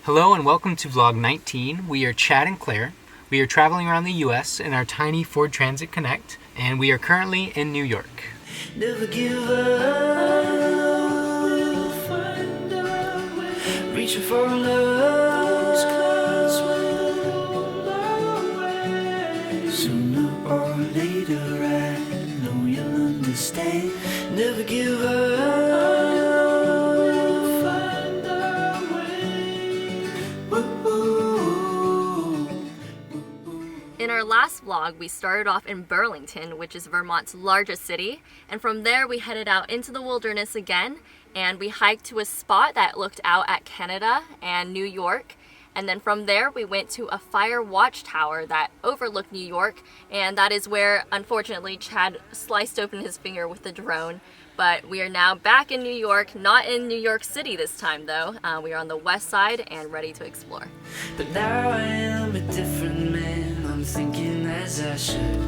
Hello and welcome to vlog 19. We are Chad and Claire. We are traveling around the US in our tiny Ford Transit Connect, and we are currently in New York. Never give up, reaching for love, sooner or later I know you'll understand. Never give up. In our last vlog, we started off in Burlington, which is Vermont's largest city, and from there we headed out into the wilderness again, and we hiked to a spot that looked out at Canada and New York, and then from there we went to a fire watchtower that overlooked New York, and that is where, unfortunately, Chad sliced open his finger with the drone. But we are now back in New York, not in New York City this time though. We are on the west side and ready to explore. But now I am a different man, I'm thinking as I should.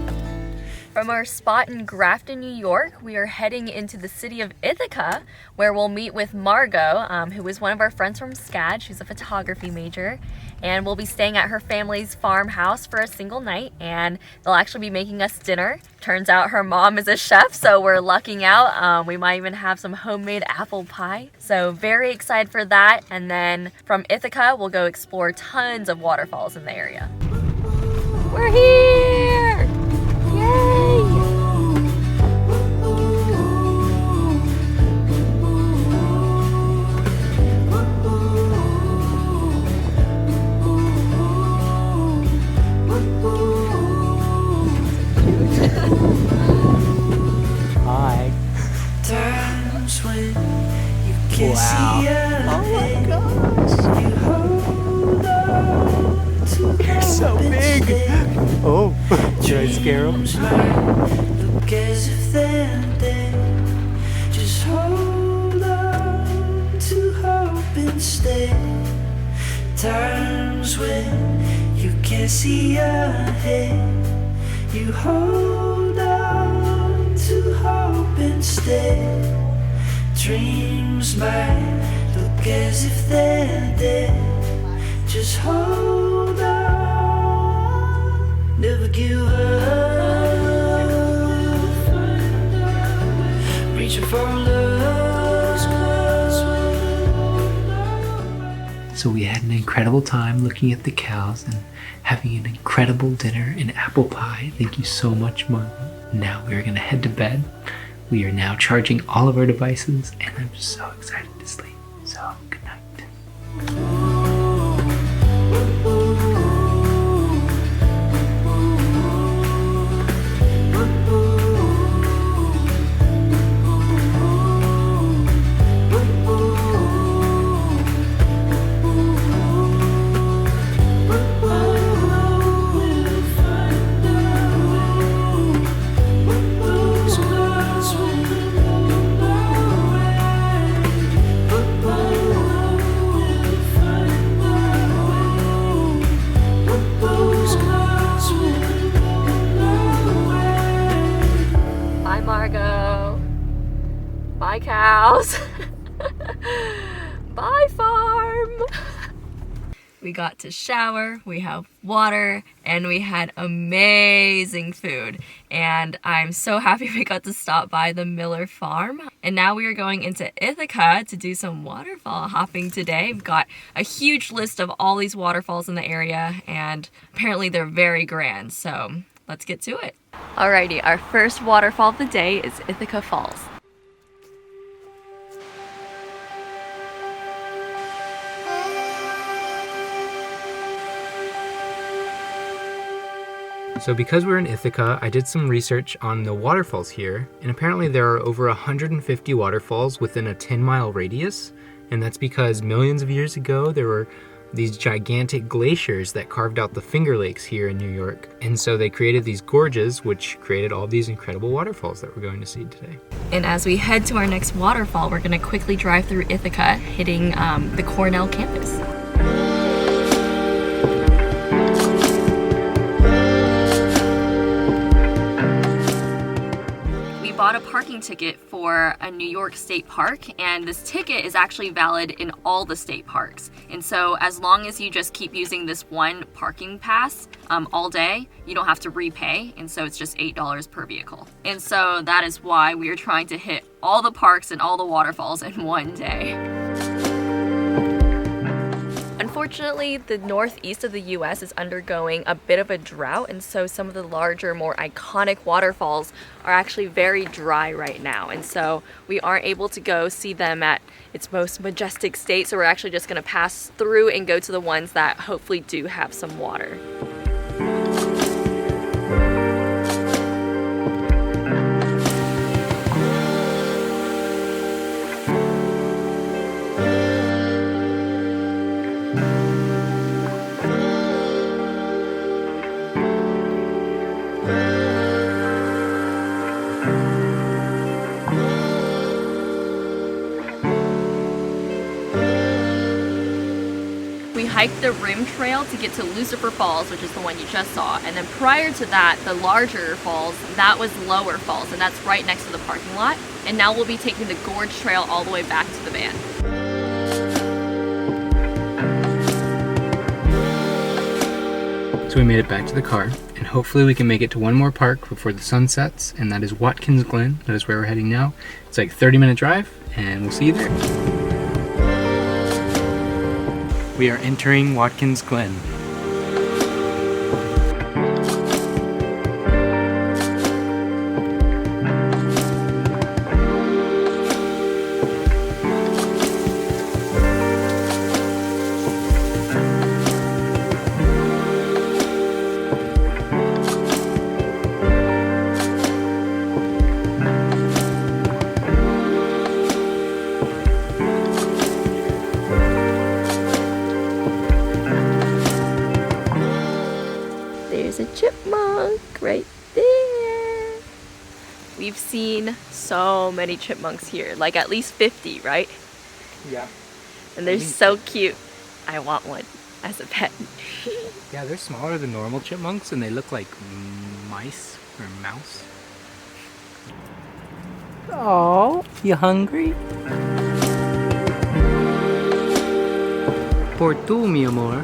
From our spot in Grafton, New York, we are heading into the city of Ithaca, where we'll meet with Margot, who is one of our friends from SCAD. She's a photography major, and we'll be staying at her family's farmhouse for a single night, and they'll actually be making us dinner. Turns out her mom is a chef, so we're lucking out. We might even have some homemade apple pie. So very excited for that. And then from Ithaca, we'll go explore tons of waterfalls in the area. We're here! Yay! Hi. Times when you can't Wow. see ahead. Oh my gosh. You hold on to You're so hope big. instead. Oh, did I scare him? Dreams might look as if they're dead. Just hold on to hope instead. Times when you can't see ahead. You hold on to hope instead. Dreams might look as if they're dead. Just hold on, never give up, reaching for love. So we had an incredible time looking at the cows and having an incredible dinner and apple pie. Thank you so much, Margot. Now we are going to head to bed. We are now charging all of our devices, and I'm just so excited to sleep. So, good night. Bye, Margot. Bye, cows. Bye, farm. We got to shower, we have water, and we had amazing food. And I'm so happy we got to stop by the Miller farm. And now we are going into Ithaca to do some waterfall hopping today. We've got a huge list of all these waterfalls in the area, and apparently they're very grand. So let's get to it. Alrighty, our first waterfall of the day is Ithaca Falls. So because we're in Ithaca, I did some research on the waterfalls here, and apparently there are over 150 waterfalls within a 10-mile radius, and that's because millions of years ago there were these gigantic glaciers that carved out the Finger Lakes here in New York, and so they created these gorges which created all these incredible waterfalls that we're going to see today. And as we head to our next waterfall, we're going to quickly drive through Ithaca, hitting the Cornell campus. We bought a parking ticket for for a New York state park, and this ticket is actually valid in all the state parks. And so as long as you just keep using this one parking pass all day, you don't have to repay, and so it's just $8 per vehicle. And so that is why we are trying to hit all the parks and all the waterfalls in one day. Unfortunately, the northeast of the US is undergoing a bit of a drought, and so some of the larger, more iconic waterfalls are actually very dry right now. And so we aren't able to go see them at its most majestic state, so we're actually just gonna pass through and go to the ones that hopefully do have some water. We hiked the rim trail to get to Lucifer Falls, which is the one you just saw, and then prior to that, the larger falls, that was Lower Falls, and that's right next to the parking lot. And now we'll be taking the gorge trail all the way back to the van. So we made it back to the car, and hopefully we can make it to one more park before the sun sets, and that is Watkins Glen. That is where we're heading now. It's like a 30-minute drive, and we'll see you there. We are entering Watkins Glen. There's a chipmunk right there. We've seen so many chipmunks here, like at least 50, right? Yeah. And they're so cute. I want one as a pet. Yeah, they're smaller than normal chipmunks, and they look like mice or mouse. Oh, you hungry? Por tu, mi amor.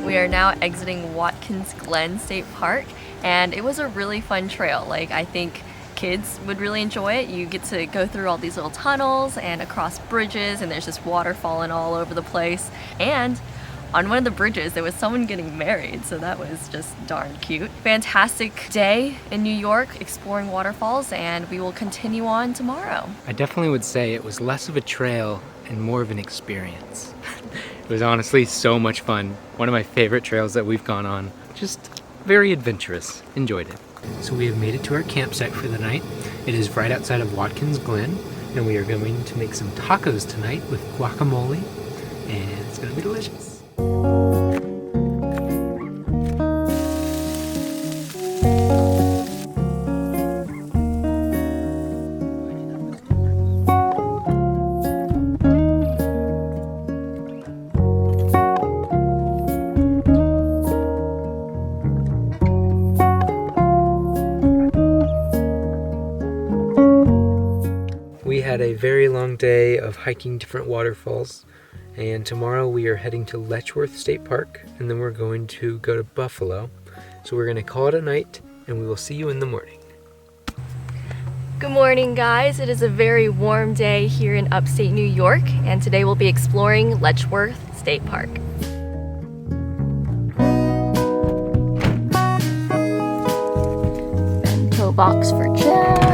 We are now exiting Watkins Glen State Park, and it was a really fun trail. Like, I think kids would really enjoy it. You get to go through all these little tunnels and across bridges, and there's just water falling all over the place. And on one of the bridges, there was someone getting married, so that was just darn cute. Fantastic day in New York exploring waterfalls, and we will continue on tomorrow. I definitely would say it was less of a trail and more of an experience. It was honestly so much fun. One of my favorite trails that we've gone on. Just very adventurous. Enjoyed it. So we have made it to our campsite for the night. It is right outside of Watkins Glen, and we are going to make some tacos tonight with guacamole, and it's gonna be delicious. We had a very long day of hiking different waterfalls, and tomorrow we are heading to Letchworth State Park, and then we're going to go to Buffalo. So we're going to call it a night, and we will see you in the morning. Good morning, guys. It is a very warm day here in upstate New York, and today we'll be exploring Letchworth State Park. Bento box for Chad.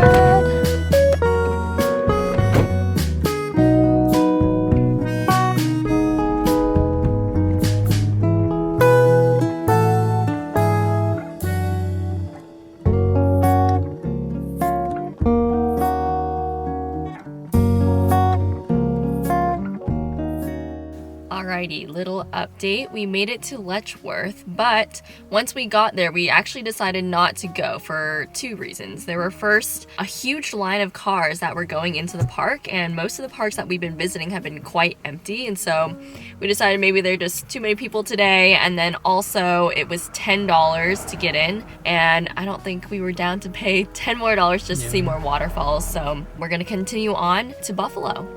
Alrighty, little update. We made it to Letchworth, but once we got there, we actually decided not to go for two reasons. There were first a huge line of cars that were going into the park, and most of the parks that we've been visiting have been quite empty, and so we decided maybe there are just too many people today, and then also it was $10 to get in, and I don't think we were down to pay $10 more just to see more waterfalls, so we're gonna continue on to Buffalo.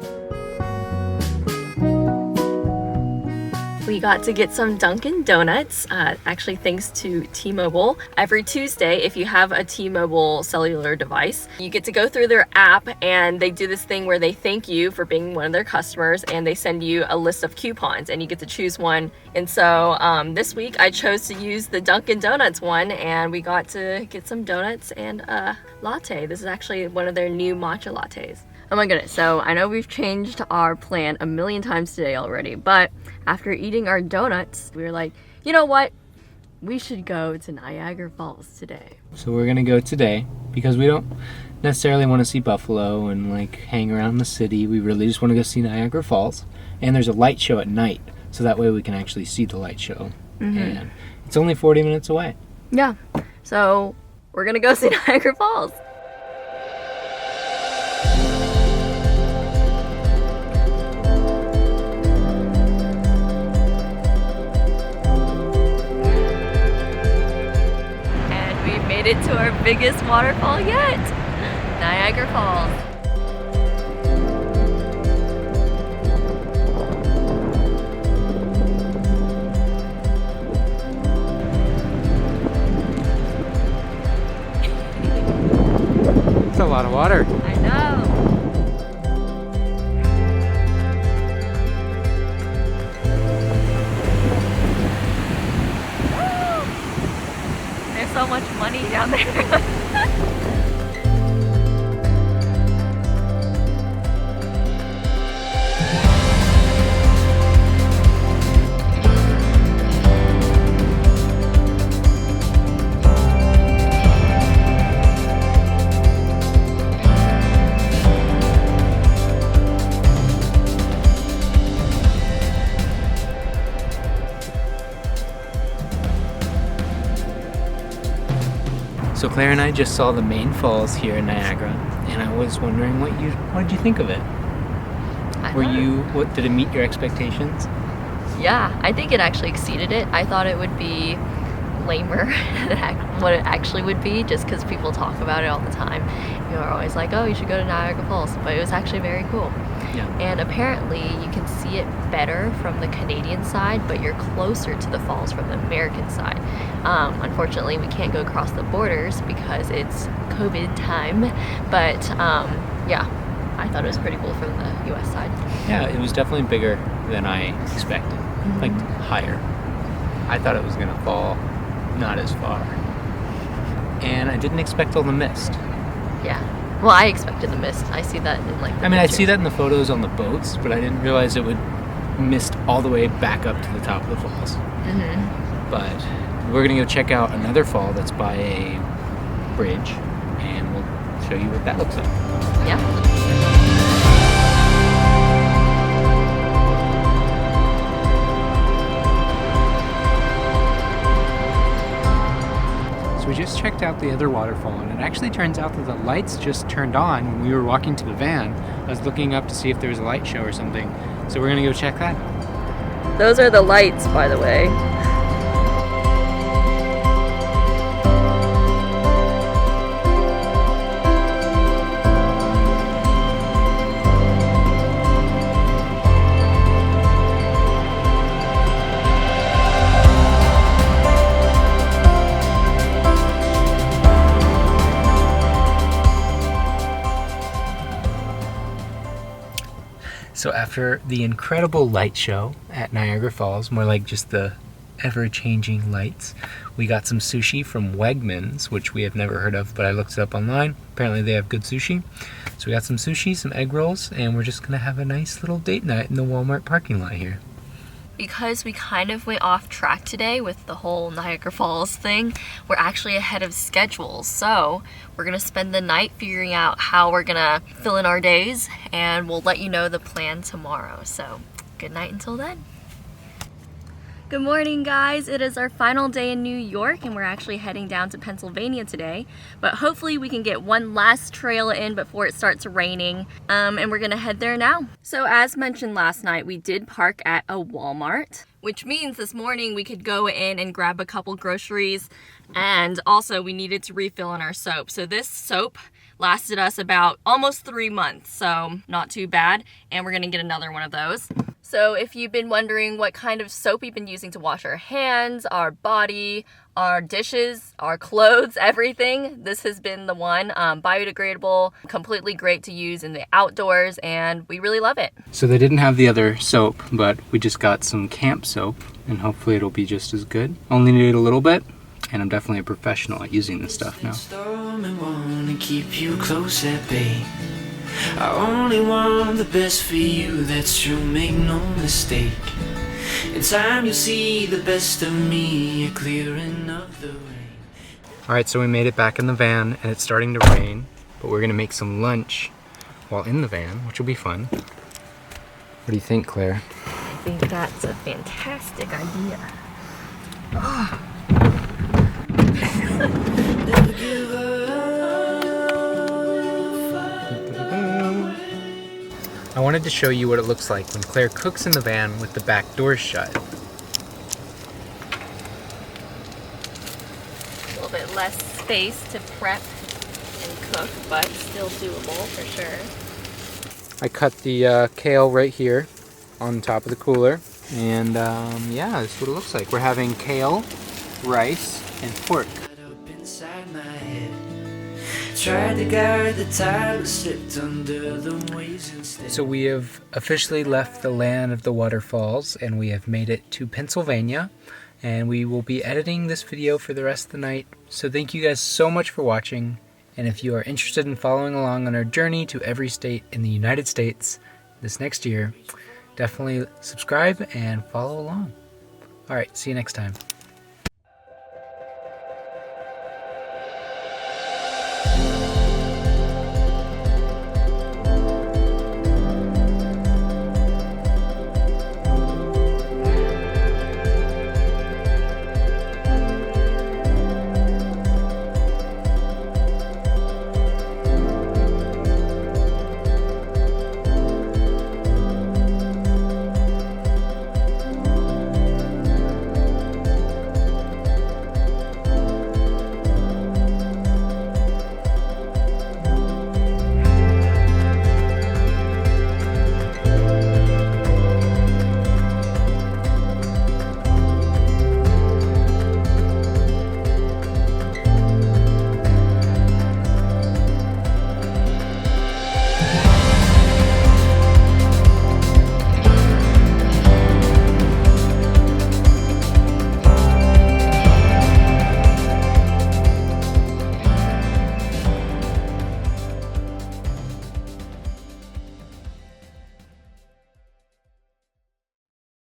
We got to get some Dunkin' Donuts, actually thanks to T-Mobile. Every Tuesday, if you have a T-Mobile cellular device, you get to go through their app and they do this thing where they thank you for being one of their customers and they send you a list of coupons and you get to choose one. And so this week I chose to use the Dunkin' Donuts one and we got to get some donuts and a latte. This is actually one of their new matcha lattes. Oh my goodness, so I know we've changed our plan a million times today already, but after eating our donuts, we were like, you know what? We should go to Niagara Falls today. So we're gonna go today because we don't necessarily want to see Buffalo and like hang around the city. We really just want to go see Niagara Falls. And there's a light show at night, so that way we can actually see the light show. And it's only 40 minutes away. Yeah, so we're gonna go see Niagara Falls. Made it to our biggest waterfall yet, Niagara Falls. It's a lot of water. I know. So much money down there. So Claire and I just saw the main falls here in Niagara, and I was wondering what did you think of it? What did it meet your expectations? Yeah, I think it actually exceeded it. I thought it would be lamer than what it actually would be, just because people talk about it all the time. You are always like, oh, you should go to Niagara Falls, but it was actually very cool. Yeah. And apparently you can see it better from the Canadian side, but you're closer to the falls from the American side. Unfortunately, we can't go across the borders because it's COVID time, but yeah, I thought it was pretty cool from the US side. Yeah, it was definitely bigger than I expected, like higher. I thought it was gonna fall not as far. And I didn't expect all the mist. Yeah. Well, I expected the mist. I see that in like the I pictures. see that in the photos on the boats, but I didn't realize it would mist all the way back up to the top of the falls. But we're gonna go check out another fall that's by a bridge, and we'll show you what that looks like. Yeah. We just checked out the other waterfall, and it actually turns out that the lights just turned on when we were walking to the van. I was looking up to see if there was a light show or something, so we're gonna go check that. Those are the lights, by the way. So after the incredible light show at Niagara Falls, more like just the ever-changing lights, we got some sushi from Wegmans, which we have never heard of, but I looked it up online. Apparently they have good sushi. So we got some sushi, some egg rolls, and we're just gonna have a nice little date night in the Walmart parking lot here. Because we kind of went off track today with the whole Niagara Falls thing, we're actually ahead of schedule. So we're gonna spend the night figuring out how we're gonna fill in our days, and we'll let you know the plan tomorrow. So good night until then. Good morning, guys. It is our final day in New York and we're actually heading down to Pennsylvania today, but hopefully we can get one last trail in before it starts raining, and we're gonna head there now. So as mentioned last night, we did park at a Walmart, which means this morning we could go in and grab a couple groceries, and also we needed to refill on our soap. So this soap lasted us about almost 3 months, so not too bad, and we're gonna get another one of those. So if you've been wondering what kind of soap we've been using to wash our hands, our body, our dishes, our clothes, everything, this has been the one. Biodegradable, completely great to use in the outdoors, and we really love it. So they didn't have the other soap, but we just got some camp soap, and hopefully it'll be just as good. Only needed a little bit, and I'm definitely a professional at using this stuff now. Keep you close at bay. I only want the best for you, that's true, make no mistake. In time you'll see the best of me, you're clearing up the rain. Alright, so we made it back in the van, and it's starting to rain, but we're gonna make some lunch while in the van, which will be fun. What do you think, Claire? I think that's a fantastic idea. Never give up. I wanted to show you what it looks like when Claire cooks in the van with the back doors shut. A little bit less space to prep and cook, but still doable for sure. I cut the kale right here on top of the cooler, and yeah, this is what it looks like. We're having kale, rice, and pork. Up inside my head. Tried to guard the tide, but slipped under the waves instead. So we have officially left the land of the waterfalls, and we have made it to Pennsylvania, and we will be editing this video for the rest of the night. So thank you guys so much for watching, and if you are interested in following along on our journey to every state in the United States this next year, definitely subscribe and follow along. All right, see you next time.